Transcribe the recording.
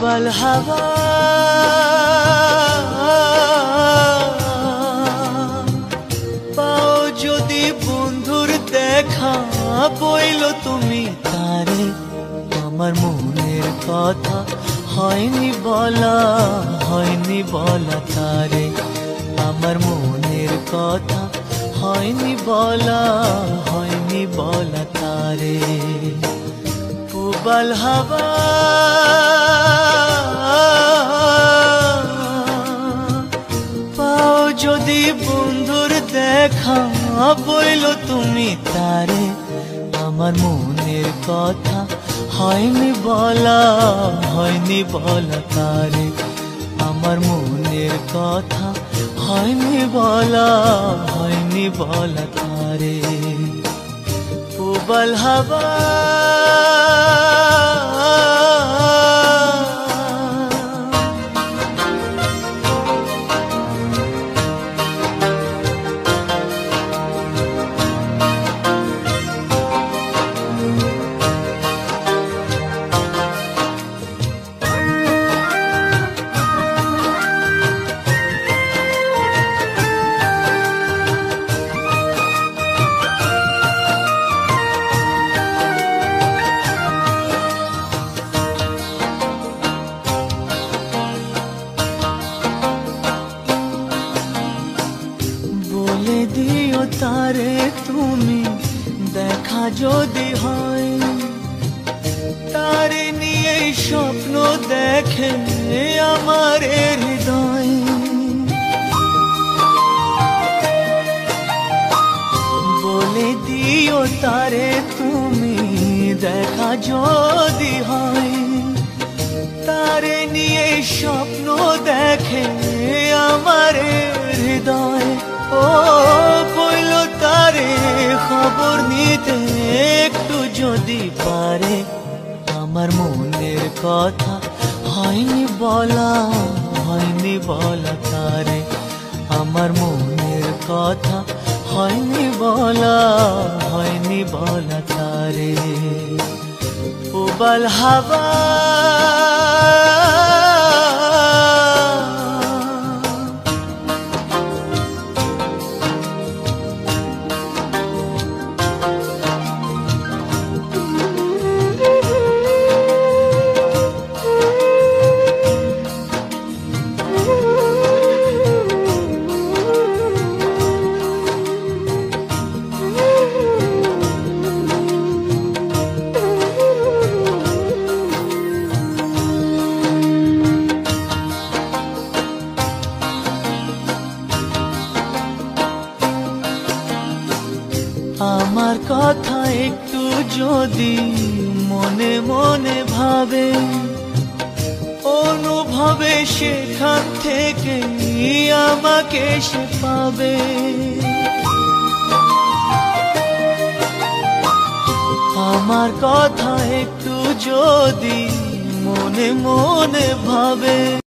প্রবল হাওয়া পাও যদি বন্ধুর দেখা বইল তুমি তারে আমার মনের কথা হয়নি বলা তারে আমার মনের কথা হয়নি বলা তারে প্রবল হাওয়া পাও যদি বন্ধুর দেখা বইল তুমি তারে আমার মনের কথা হয়নি বলা তারে আমার মনের কথা হয়নি বলা তারে প্রবল হাওয়া বলে দিও তারে তুমি দেখা যদি হয় তারে নিয়ে স্বপ্ন দেখে আমার হৃদয় বলে দিও তারে তুমি দেখা যদি হয় তারে নিয়ে স্বপ্ন দেখে আমার হৃদয় ও বইল তারে খবর নিতে একটু যদি পারে আমার মনের কথা হয়নি বলা তারে আমার মনের কথা হয়নি বলা তারে প্রবল হাওয়া আমার কথা একটু যদি মনে মনে ভাবে অনুভবে সেখান থেকে আমাকে সে পাবে আমার কথা একটু যদি মনে মনে ভাবে